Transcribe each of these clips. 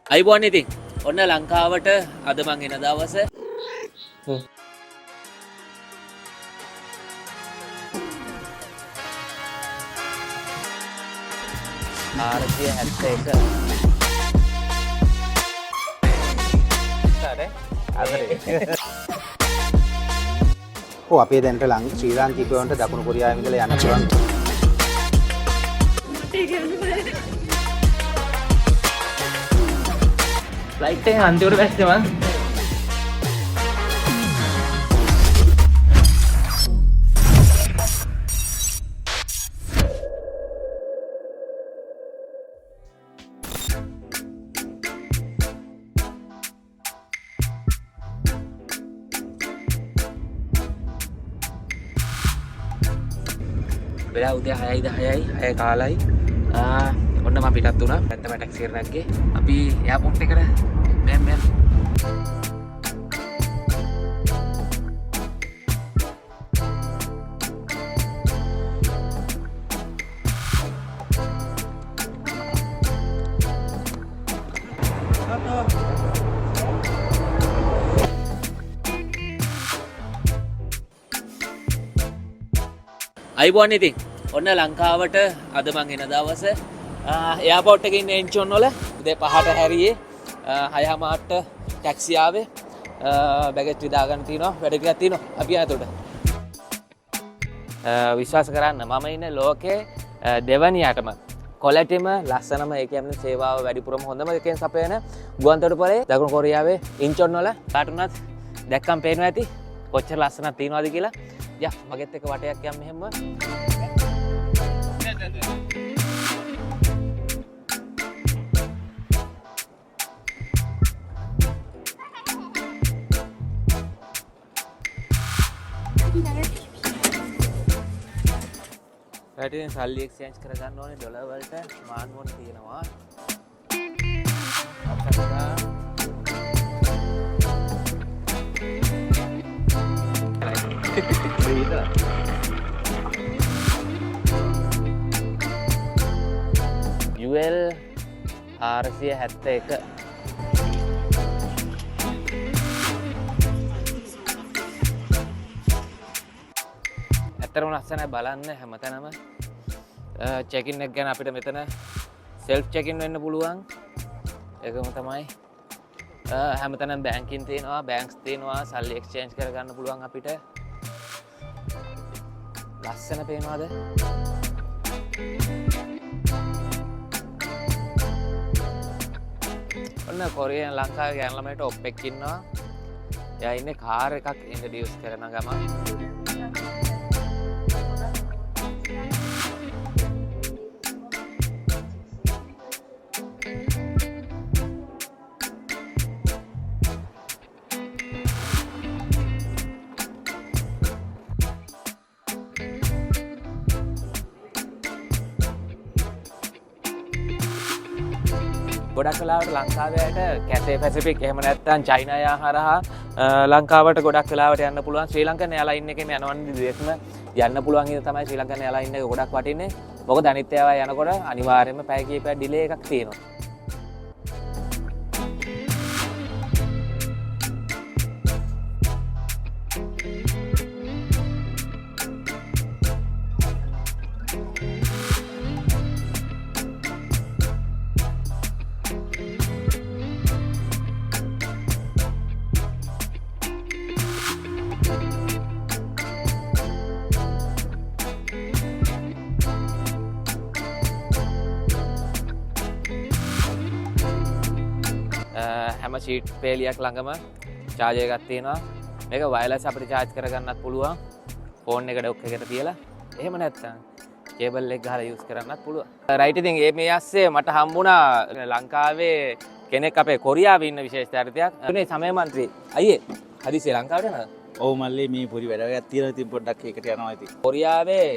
අයිබෝන් ඉතින් ඔන්න ලංකාවට අද මං එන දවස ආරතිය 71 ඔව් අපේ දැනට ශ්‍රී ලාංකිකයන්ට දකුණු කොරියාවේ ඉඳලා යන්න පුළුවන්. ෆ්ලයිට් එක අන්තිමට බැස්සේ මං වෙලා උදේ 6යි කාලයි ඔන්න මම පිටත් වුණා නැත්නම් ටැක්සි එකට නැග්ගේ අපි එයාපෝට් එකට මෙම් අයිබෝන් ඉතින් ඔන්න ලංකාවට අද මං එන දවස එයාපෝට් එකේ ඉන්න එන්චොන් වල උදේ 5ට හැරියේ 6:00ට ටැක්සි ආවේ බැගේජ් විදා ගන්න තියෙනවා වැඩ ටිකක් තියෙනවා අපි යන එතකොට විශ්වාස කරන්න මම ඉන්නේ ලෝකේ දෙවනියටම කොලටිම ලස්සනම ඒ කියන්නේ සේවාව වැඩිපුරම හොඳම එකෙන් සපයන ගුවන්තොටුපළේ දකුණු කොරියාවේ ඉන්චොන් වල කාටුනත් දැක්කම් පේනවා ඇති කොච්චර ලස්සනක් තියෙනවද කියලා යා මගෙත් එක වටයක් යම් මෙහෙම රටින් සල්ලි එක්ස්චේන්ජ් කරගන්න ඕනේ ඩොලර් වලට මානුවල් තියෙනවා UL 471 ඇත්තටම ලස්සනයි බලන්න හැමතැනම චෙකින් එක ගැන අපිට මෙතන සෙල්ෆ් චෙකින් වෙන්න පුළුවන් ඒකම තමයි හැමතැනම බැංකින් තියෙනවා බැංක්ස් තියෙනවා සල්ලි එක්ස්චේන්ජ් කරගන්න පුළුවන් අපිට ලස්සන පේනවාද ඔන්න කොරියන් ලංකාවේ ගෑනු ළමයිට ඔප් එකක් ඉන්නවා එයා ඉන්නේ කාර් එකක් ඉන්ට්‍රොඩියුස් කරන ගමන් ගොඩක් වෙලාවට ලංකාවේට කැසේ පැසිෆික් එහෙම නැත්නම් චයිනා හරහා ලංකාවට ගොඩක් වෙලාවට යන්න පුළුවන් ශ්‍රී ලංකන් එයාලයින් එකේම යනවන්නේ දෙකම යන්න පුළුවන් ඉතින් තමයි ශ්‍රී ලංකන් එයාලයින් එක ගොඩක් වටින්නේ මොකද අනිත් ඒවා යනකොට අනිවාර්යයෙන්ම පැය කීපයක් ඩිලේ එකක් තියෙනවා හැම ෂීට් පේලියක් ළඟම චාර්ජර් එකක් තියෙනවා මේක වයර්ලස් අපිට චාර්ජ් කරගන්නත් පුළුවන් ෆෝන් එක ඩොක් එකට තියලා එහෙම නැත්නම් කේබල් එක ගහලා යූස් කරන්නත් පුළුවන් රයිට් ඉතින් මේ ඇස්සේ මට හම්බුණා ලංකාවේ කෙනෙක් අපේ කොරියාවේ ඉන්න විශේෂ චරිතයක් මේ සමය මන්ත්‍රී අයියේ හදිසියේ ලංකාවට යනවද ඔව් මල්ලි මේ පොඩි වැඩක් තියෙනවා ඉතින් පොඩ්ඩක් ඒකට යනවා ඉතින් කොරියාවේ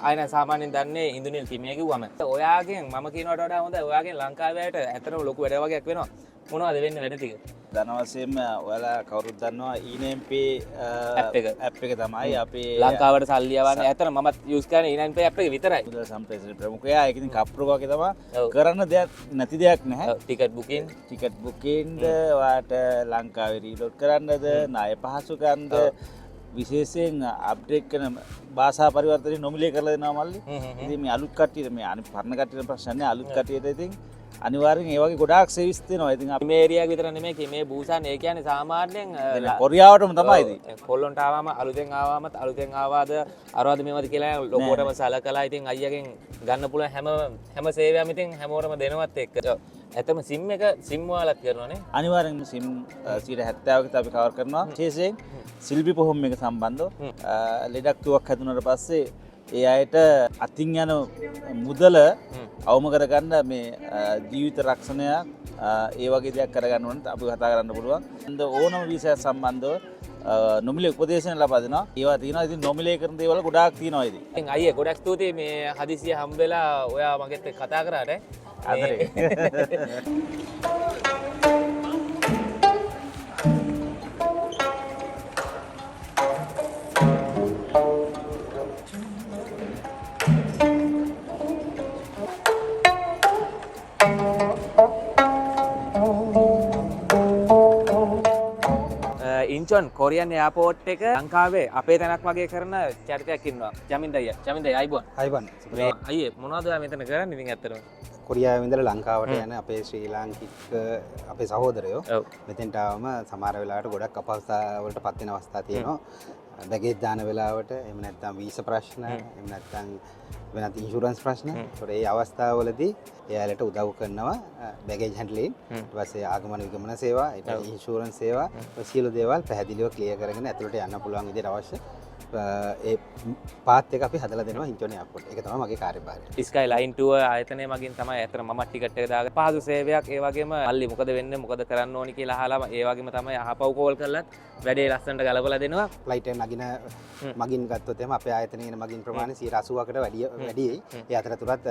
අයන සාමාන්‍යයෙන් දන්නේ ඉන්දුනියල් කිමිය කිව්වම ඔයාගෙන් මම කියනවට වඩා හොඳයි ඔයාගෙන් ලංකාවේට ඇත්තටම ලොකු වැඩ වගේක් වෙනවා මොනවද වෙන්නේ වැඩ ටික? දනවසයෙන්ම ඔයාලා කවුරුත් දන්නවා ඊනම්පේ ඇප් එක තමයි අපේ ලංකාවට සල්ලි යවන්නේ. ඇත්තට මමත් යූස් කරන්නේ ඊනම්පේ ඇප් එක විතරයි. මුදල් සම්ප්‍රේෂණ ප්‍රමුඛයා ඒක ඉතින් කප්පරු වගේ තමයි කරන්න දෙයක් නැති දෙයක් නැහැ. ටිකට් බුකින් ටිකට් බුකින්ද ඔයාට ලංකාවේ රීලෝඩ් කරන්නද ණය පහසුකම්ද විශේෂයෙන් අප්ඩේට් කරන භාෂා පරිවර්තනය නොමිලේ කරලා දෙනවා මල්ලි. ඉතින් මේ අලුත් කට්ටියට මේ අනිත් පරණ කට්ටියට ප්‍රශ්න නැහැ. අලුත් කට්ටියට ඉතින් අනිවාර්යෙන් ඒ වගේ ගොඩාක් සර්විස් දෙනවා. ඉතින් අපි මේ ඒරියා විතර නෙමෙයි මේ බූසන් ඒ කියන්නේ සාමාන්‍යයෙන් කොරියාවටම තමයි ඉතින්. කොල්ලොන්ට ආවම අලුතෙන් ආවාද අරවද මේවද කියලා ලොකෝටම සලකලා ඉතින් අයියගෙන් ගන්න පුළුවන් හැම සේවයක්ම ඉතින් හැමෝටම දෙනවත් එක්ක. ඇත්තම සිම් එක සිම් වලක් කරනවානේ. අනිවාර්යෙන්ම සිම් 70ක විතර අපි කවර් කරනවා. විශේෂයෙන් සිල්බි පොහොම් එක සම්බන්ධව ලෙඩක් තුවක් හැදුනට පස්සේ ඒ අයට අතින් යන මුදල අවම කරගන්න මේ ජීවිත රක්ෂණයක් ඒ වගේ දෙයක් කරගන්න ඕනත් අපි කතා කරන්න පුළුවන්. ඕනම වීසාවක් සම්බන්ධව නොමිලේ උපදේශන ලබා දෙනවා. ඒවා තියෙනවා. ඉතින් නොමිලේ කරන දේවල් ගොඩාක් තියෙනවා ඉතින්. ඉතින් අයියේ ගොඩක් ස්තුතියි මේ හදිසිය හම්බෙලා ඔයා මගෙත් එක්ක කතා කරාට. අතරේ ඉන්චොන් කොරියන් එයාපෝට් එක ලංකාවේ අපේ තැනක් වගේ කරන චරිතයක් ඉන්නවා. ජමින්දයි අයිබෝන්. අයිබන් මේ අයියේ මොනවද ඔයා මෙතන කරන්නේ ඉතින් ඇත්තටම? කොරියාවේ ඉඳලා ලංකාවට යන අපේ ශ්‍රී ලාංකික අපේ සහෝදරයෝ ඔව්. මෙතෙන්ට ආවම සමහර වෙලාවට ගොඩක් අපහසුතාවලට පත් වෙන අවස්ථා තියෙනවා. බැගේජ් දාන වෙලාවට එහෙම නැත්නම් වීසා ප්‍රශ්න එහෙම නැත්නම් වෙනත් ඉන්ෂුරන්ස් ප්‍රශ්න. ඒතකොට ඒ අවස්ථාවවලදී එයාලට උදව් කරනවා බැගේජ් හැන්ඩ්ලින්. ඊට පස්සේ ආගමන විගමන සේවා, ඊට ඉන්ෂුරන්ස් සේවා, ඔය සියලු දේවල් පැහැදිලිව ක්ලියර් කරගෙන ඇතුළට යන්න පුළුවන් විදිහට අවශ්‍ය ඒ පාත් එක අපි හදලා දෙනවා හින්චෝන් එයාපෝට්. ඒක තමයි මගේ කාර්යභාරය. ස්කයි ලයින් ටුවර් ආයතනය මගින් තමයි ඇත්තට මම ටිකට් එක දාගෙන පහසු සේවයක් ඒ වගේම මල්ලි මොකද වෙන්නේ මොකද කරන්න ඕනි කියලා අහලා ඒ වගේම තමයි අහපව් කෝල් කරලත් වැඩේ ලස්සනට ගලපලා දෙනවා. ෆ්ලයිට් එක නගින මගින් ගත්තොත් එහෙම අපේ ආයතනයේ එන මගින් ප්‍රමාණය 80%කට වැඩි. ඒ අතරතුරත්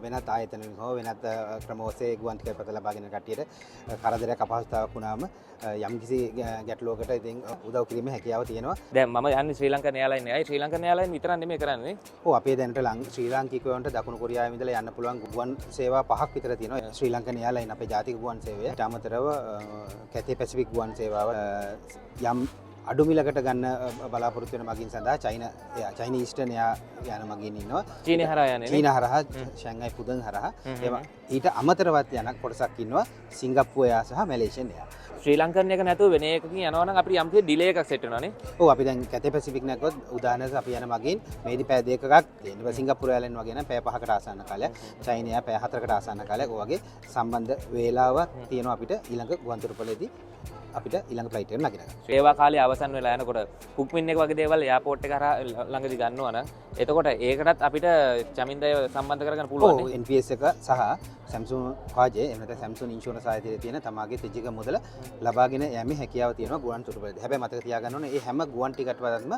වෙනත් ආයතනවලින් හෝ වෙනත් ක්‍රම ඔස්සේ ගුවන් ටිකට් පත ලබාගෙන කට්ටියට කරදරයක් අපහසුතාවක් වුණාම යම්කිසි ගැටලුවකට ඉතින් උදව් කිරීමේ හැකියාව තියෙනවා. දැන් මම යන්නේ ශ්‍රී ලංකන් එයාලයින් එකයි. ශ්‍රී ලංකන් එයාලයින් විතරක් නෙමෙයි කරන්නේ. ඔව් අපේ දැනට ශ්‍රී ලාංකිකයන්ට දකුණු කොරියාවේ ඉඳලා යන්න පුළුවන් ගුවන් සේවා 5ක් විතර තියෙනවා. ශ්‍රී ලංකන් එයාලයින් අපේ ජාතික ගුවන් සේවය. ඊට අමතරව කැතේ පැසිෆික් ගුවන් සේවාව යම් අඩු මිලකට ගන්න බලාපොරොත්තු වෙන මගින් සඳහා චයින ඊස්ටර්න් යන මගින් ඉන්නවා. චීන හරහා යන්නේ. චීන හරහා ෂැන්ගයි පුදන් හරහා. ඊට අමතරවත් යන කොටසක් ඉන්නවා සිංගප්පූර් එයා සහ මැලේසියන් එයා. ශ්‍රී ලංකන් එක නැතුව වෙන එකකින් යනවා නම් අපිට යම්කිසි ඩිලේ එකක් සෙට් වෙනවානේ. ඔව් අපි දැන් කැතේ පැසිෆික් නැග්ගොත් උදාහරණයක් අපි යන මගින් මේදි පැය දෙකක් දෙන්න. සිංගප්පූර් එයාලයින් වගේ නම් පැය 5කට ආසන්න කාලයක්. චයින එයා පැය 4කට ආසන්න කාලයක්. ඔය වගේ සම්බන්ධ වේලාවක් තියෙනවා අපිට ඊළඟ ගුවන්තොටුපළේදී අපිට ඊළඟ ෆ්ලයිට් එකට නගිනවා. සේවා කාලය අවසන් වෙලා යනකොට කුක්මින් එක වගේ දේවල් එයාපෝට් එක හරහා ළඟදී ගන්නවා නම් එතකොට ඒකටත් අපිට චමින්දය සම්බන්ධ කරගන්න පුළුවන් නේ. NPS එක සහ Samsung කාජේ එහෙම නැත්නම් Samsung ඉන්ෂුරන්ස් ආයතනයේ තියෙන තමාගේ ත්‍රිජික මුදල ලබාගෙන යෑමේ හැකියාව තියෙනවා ගුවන් තොටුපළේදී. හැබැයි මතක තියාගන්න ඕනේ මේ හැම ගුවන් ටිකට් පතක්ම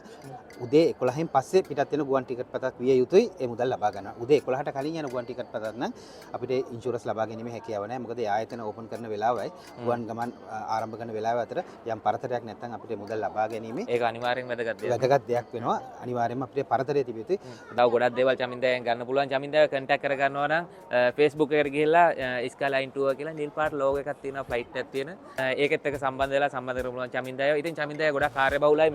උදේ 11න් පස්සේ පිටත් වෙන ගුවන් ටිකට් පතක් විය යුතුයි ඒ මුදල් ලබා ගන්න. උදේ 11ට කලින් යන ගුවන් ටිකට් පතක් නම් අපිට ඉන්ෂුරන්ස් ලබා ගැනීමේ හැකියාව නැහැ. මොකද ඒ ආයතන ඕපන් කරන වෙලාවයි ගුවන් ගමන් ආරම්භ කරන වෙලාව අතර යම් පරතරයක් නැත්නම් අපිට මුදල් ලබා ගැනීමේ ඒක අනිවාර්යෙන් වැදගත් දෙයක්. වැදගත් දෙයක් වෙනවා. අනිවාර්යයෙන්ම අපිට පරතරය තිබිය යුතුයි. තව ගොඩක් දේවල් චමින්දයෙන් ගන්න පුළුවන්. චමින්දය කන්ටැක්ට් කර ගන්නවා නම් Facebook එකට ගිහිල්ලා ස්කයිලයින් ටුවර් කියලා නිල් පාට ලෝගෝ එකක් තියෙනවා ෆ්ලයිට් එකක් තියෙන. ඒකෙත් එක්ක සම්බන්ධ වෙලා සම්බන්ධ කරගන්න පුළුවන් චමින්දය. ඉතින් චමින්දය ගොඩක් කාර්යබහුලයි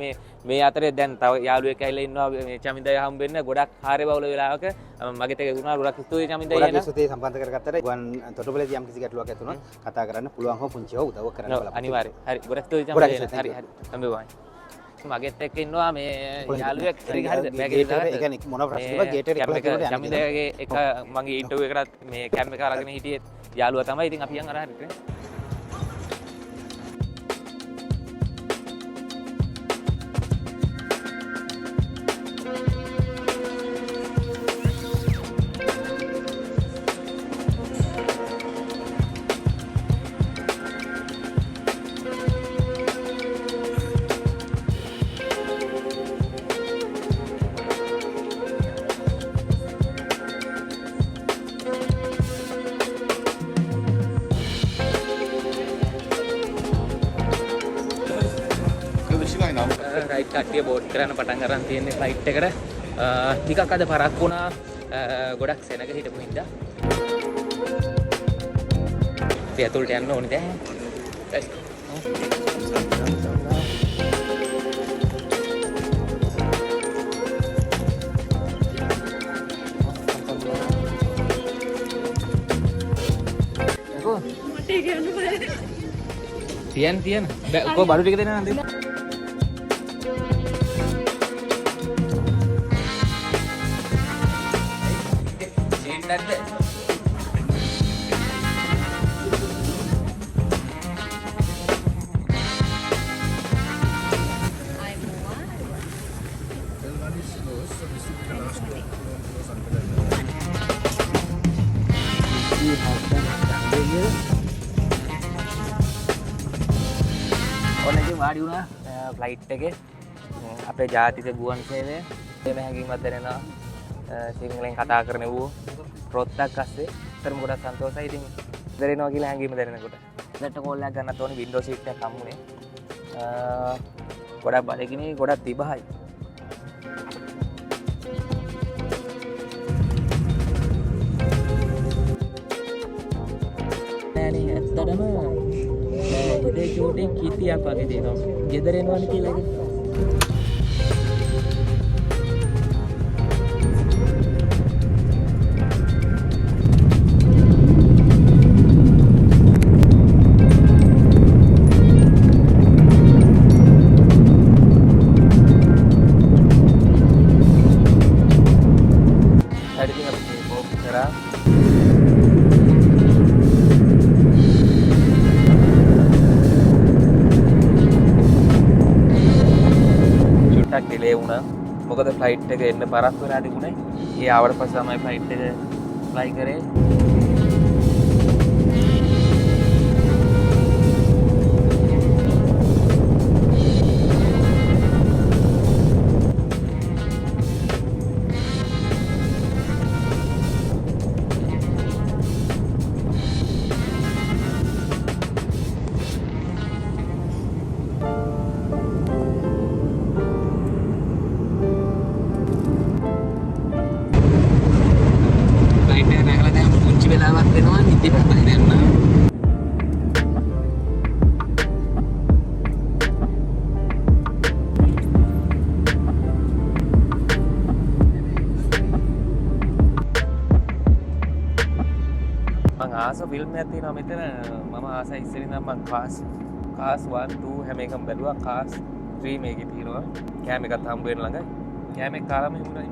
මේ අතරේ දැන් තව යාළුවෙක් ඇවිල්ලා ඉන්නවා මේ චමින්දය හම්බෙන්න ගොඩක් කාර්යබහුල වෙලාවක මගෙත් එක වුණා ගොඩක් ස්තුතියි චමින්දය එන. ගොඩක් ස්තුතියි සම්බන්ධ කරගත්තට ගුවන් තොටුපළේදී යම් කිසි ගැටලුවක් ඇති වුණොත් කතා කරන්න පුළුවන් හෝ පුංචි හෝ උදව් කරන්න බලන්න. අනිවාර්යයෙන්. හරි ගොඩක් ස්තුතියි චමින්දය. හරි සම්බන්ධයි. මගෙත් එක්ක ඉන්නවා මේ යාළුවෙක් හරි හරිද බෑග් එක දාලා ඒ කියන්නේ මොන ප්‍රශ්නද ගේට් එකට එක්කලා යන්නේ. චමින්දයගේ එක මගේ ඉන්ටර්විව් එකකට මේ කැම් එක අරගෙන හිටියේ යාළුවා තමයි. ඉතින් අපි යන් අර හරියට ෆ්ලයිට් කට්ටිය බෝඩ් කරන්න පටන් ගන්න තියෙන්නේ ෆ්ලයිට් එකට. ටිකක් අද පරක් වුණා. ගොඩක් සෙනග හිටපු හින්දා. අපි ඇතුළට යන්න ඕනේ දැන්. තියන් කො බඩු ටික දෙන්න නන්ද සීට් නැද්ද වාඩි වුණා ෆ්ලයිට් එකේ අපේ ජාතික ගුවන් සේවය එම හැඟීමක් දැනෙනවා සිංහලෙන් කතා කරනවෝ රොත්තක් අස්සේ තරම ගොඩක් සන්තෝෂයි ඉතින් දැනෙනවා කියලා හැඟීම දැනෙනකොට දැට කෝල් එකක් ගන්නත් ඕනේ වින්ඩෝ සීට් එකක් හම්බුනේ ගොඩක් බඩගිනි ගොඩක් තිබහයි නෑනේ ඇත්තටම ඉතින් චෝටි කීතියක් වගේ දෙනවා. ගෙදර එනවනේ කියලා එක. හරි ඉතින් අපි බෝක් කරා. ඩිලේ වුණා. මොකද ෆ්ලයිට් එක එන්න පරක් වෙලා තිබුණේ. ඒ ආවට පස්සේ තමයි ෆ්ලයිට් එක ෆ්ලයි කරේ. ආස ෆිල්ම් එකක් තියෙනවා මෙතන මම ආසයි ඉස්සර ඉඳන් මම කාස් 1 2 හැම එකම බැලුවා කාස් 3 මේකේ තියෙනවා කෑම එකත් හම්බ වෙන ළඟ කෑම එක කාලාම හිමුණා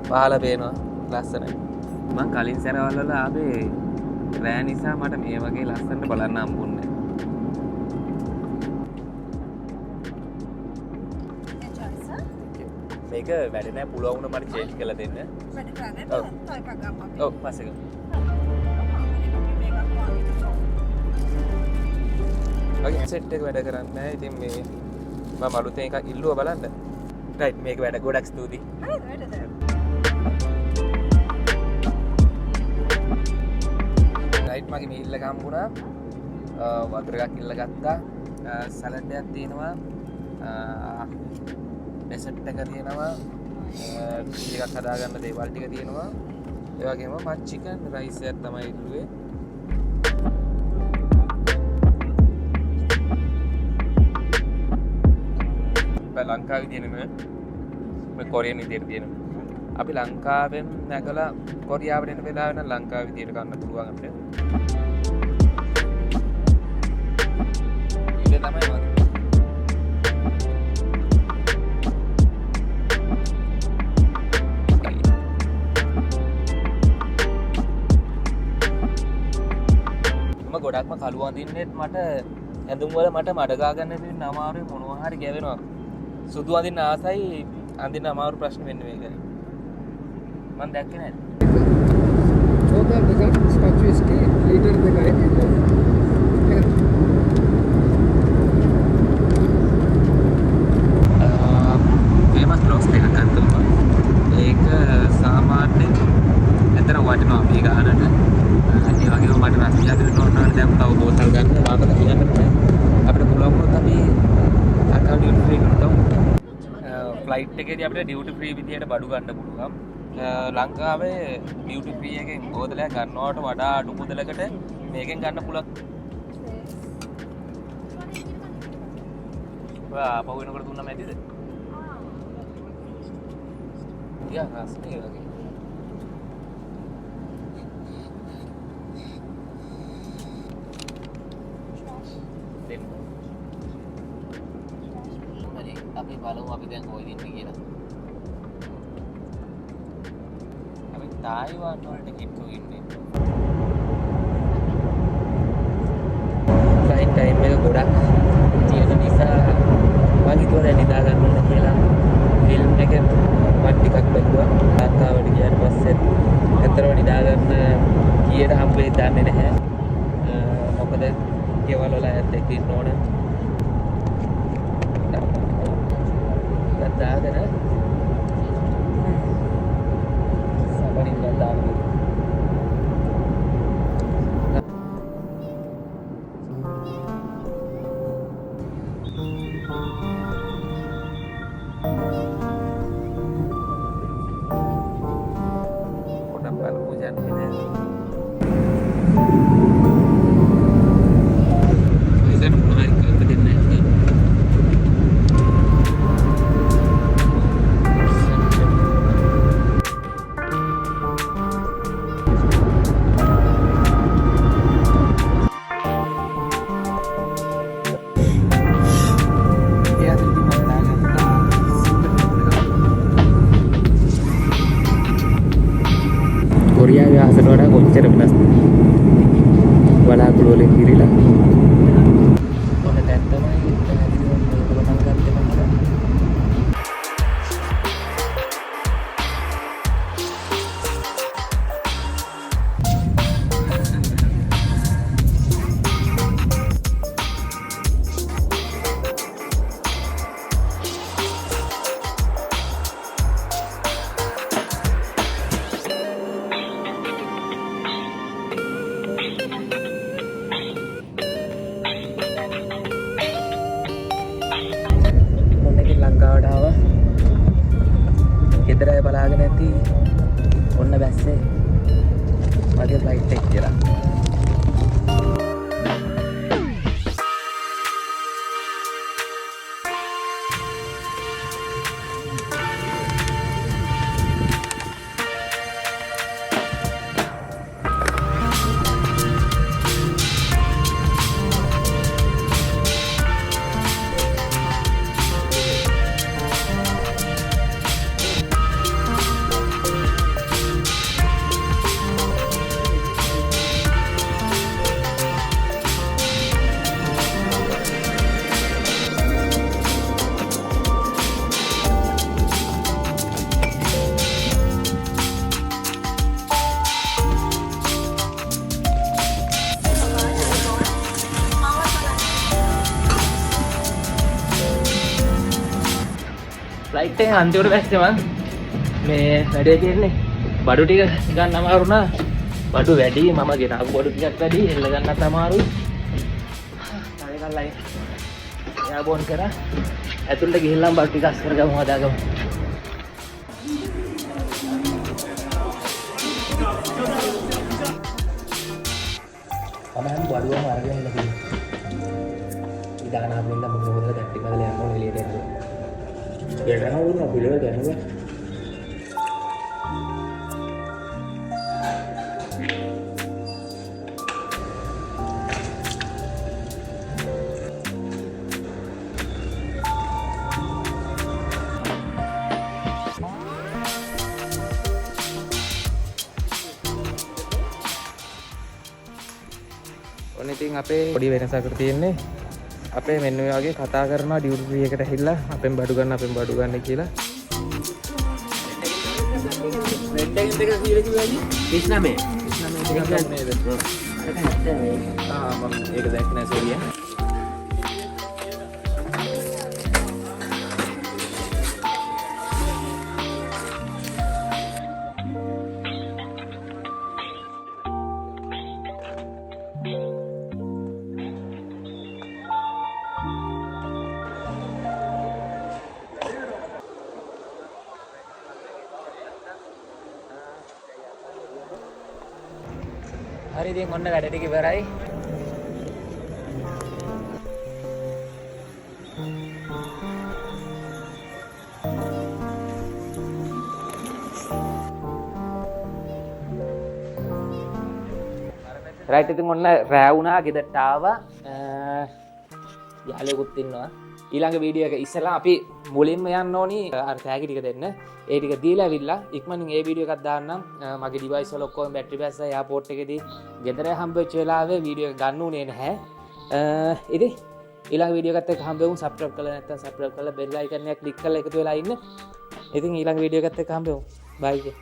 පහළ පේනවා ලස්සනයි මම කලින් සැරවල් වල ආවේ රෑ නිසා මට මේ වගේ ලස්සනට බලන්න හම්බුන්නේ මේක වැඩ නෑ පුළුවන් වුණා මට චේන්ජ් කරලා දෙන්න. වැඩ කරන්නේ තව එකක් ගම්මා. ඔව් පස්සේ ගමු. ඔය සෙට් එක වැඩ කරන්නේ නෑ. ඉතින් මේ මම අලුතෙන් එකක් ඉල්ලුවා බලන්න. රයිට් මේක වැඩ ගොඩක් ස්තුතියි. හරිද වැඩද? රයිට් මගේ මීල් එක හම්බුණා. වතුර එකක් ඉල්ලගත්තා. සලාඩ් එකක් තියෙනවා. ඩෙසර්ට් එක තියෙනවා ටිකක් හදාගන්න දේවල් ටික තියෙනවා ඒ වගේම මම චිකන් රයිස් එකක් තමයි ඉල්ලුවේ බෑ ලංකාවේ තියෙන මේ කොරියන් විදියට තියෙනවා අපි ලංකාවෙන් නැගලා කොරියාවට එන වෙලාවෙ නම් ලංකාවේ විදියට ගන්න පුළුවන් අපිට ඒක තමයි වගේ ගොඩක්ම කළු අඳින්නෙත් මට ඇඳුම් වල මට මඩ ගා ගන්න තියෙන අමාරුයි මොනවා හරි ගැවෙනවා සුදු අඳින්න ආසයි අඳින්න අමාරු ප්‍රශ්න වෙන්නේ මේකයි මම දැක්කේ නැහැ චෝකර් දෙකක් ස්කොච් විස්කි ලීටර් දෙකයි මේවත් ක්ලෝස් එකක් ගන්නවා ඒක සාමාන්‍යයෙන් ඇතර වටිනවා අපි ගන්නට ඒ වගේම මට රස්තියක් දෙන්න ඕන නම් දැන් තව බෝතල් ගන්න වාකට කියන්න බෑ ෆ්ලයිට් එකේදී අපිට ඩියුටි ෆ්‍රී විදියට බඩු ගන්න පුළුවන්. ලංකාවේ ඩියුටි ෆ්‍රී එකෙන් බෝතලයක් ගන්නවට වඩා අඩු මුදලකට මේකෙන් ගන්න පුළුවන්. ඔයා පහු වෙනකොට දුන්නම ඇතිද? ටිකක් රස්නේ වගේ. අපි බලමු අපි දැන් කොයිද ඉන්නේ කියලා. අපි තායිවාන් වලට කිට්ටු ඉන්නේ. ෆ්ලයිට් ටයිම් එක ගොඩක් තියෙන නිසා මම හිතුවා දැන් නිදා ගන්න ඕන කියලා ෆිල්ම් එක මම ටිකක් බැලුවා. ලංකාවට ගියාට පස්සේ ඇත්තටම නිදා ගන්න කීයට හම්බ වෙයිද දන්නේ නැහැ. මොකද ගෙවල් වල ඇත්ත එක්ක ඉන්න ඕන. dagen ya sabar ini dagen udah baru hujan ini hujan mulai ke dinner කොරියාවේ ආසට වඩා කොච්චර වෙනස්ද බලාකුළු වලින් පිරීලා ඔන්න දැන් තමයි මේක පටන් ගත්තේ මම ලංකාවට ආවා ගෙදර අය බලාගෙන ඇති ඔන්න බැස්සේ මගේ ෆ්ලයිට් එක කියලා ෆ්ලයිට් එක අන්තිමට බැස්සේ මං මේ වැඩේ තියෙන්නේ බඩු ටික ගන්න අමාරු වුණා බඩු වැඩි මම ගෙනාවු බඩු ටිකක් වැඩි එල්ල ගන්නත් අමාරුයි තව එකක් ලයි එයා බෝන් කරා ඇතුළට ගිහිල්ලා බඩු ටික අස් කරගමු හදාගමු මම බඩුවම අරගෙන ඉන්න තියෙනවා ඉදාන අපෙන්ද මොකද දැක්ටි බදලා යන්න ඕනේ එළියට යනවා Jangan lu nggak boleh jangan lu. Ini ting apa? Di වෙනසකට තියෙන්නේ. අපේ මෙන්න මේ වගේ කතා කරනවා ඩියුටි ෆ්‍රී එකට ඇහිලා අපෙන් බඩු ගන්න කියලා. රෙඩ් එකෙන් දෙක කීයද කිව්වද? 29. 29 නේද? මම ඒක දැක්ක නෑ සෝරිය. හරි ඉතින් ඔන්න වැඩ ටික ඉවරයි. රයිට් ඉතින් ඔන්න රෑ වුණා ගෙදරට ආවා. යාළුවෙකුත් ඉන්නවා. ඊළඟ වීඩියෝ එක ඉස්සලා අපි මුලින්ම යන්න ඕනි අර තෑගි ටික දෙන්න. ඒ ටික දීලා ඇවිල්ලා ඉක්මනින් ඒ වීඩියෝ එකක් දාන්නම්. මගේ ඩිවයිස් වල ඔක්කොම බැටරි බැස්සා එයාපෝට් එකේදී ගෙදර හම්බෙච්ච වෙලාවේ වීඩියෝ එක ගන්න උනේ නැහැ. ඉතින් ඊළඟ වීඩියෝ එකත් එක්ක හම්බෙමු. සබ්ස්ක්‍රයිබ් කරලා නැත්නම් සබ්ස්ක්‍රයිබ් කරලා බෙල් අයිකන් එක ක්ලික් කරලා එකතු වෙලා ඉන්න. ඉතින් ඊළඟ වීඩියෝ එකත් එක්ක හම්බෙමු. බයි.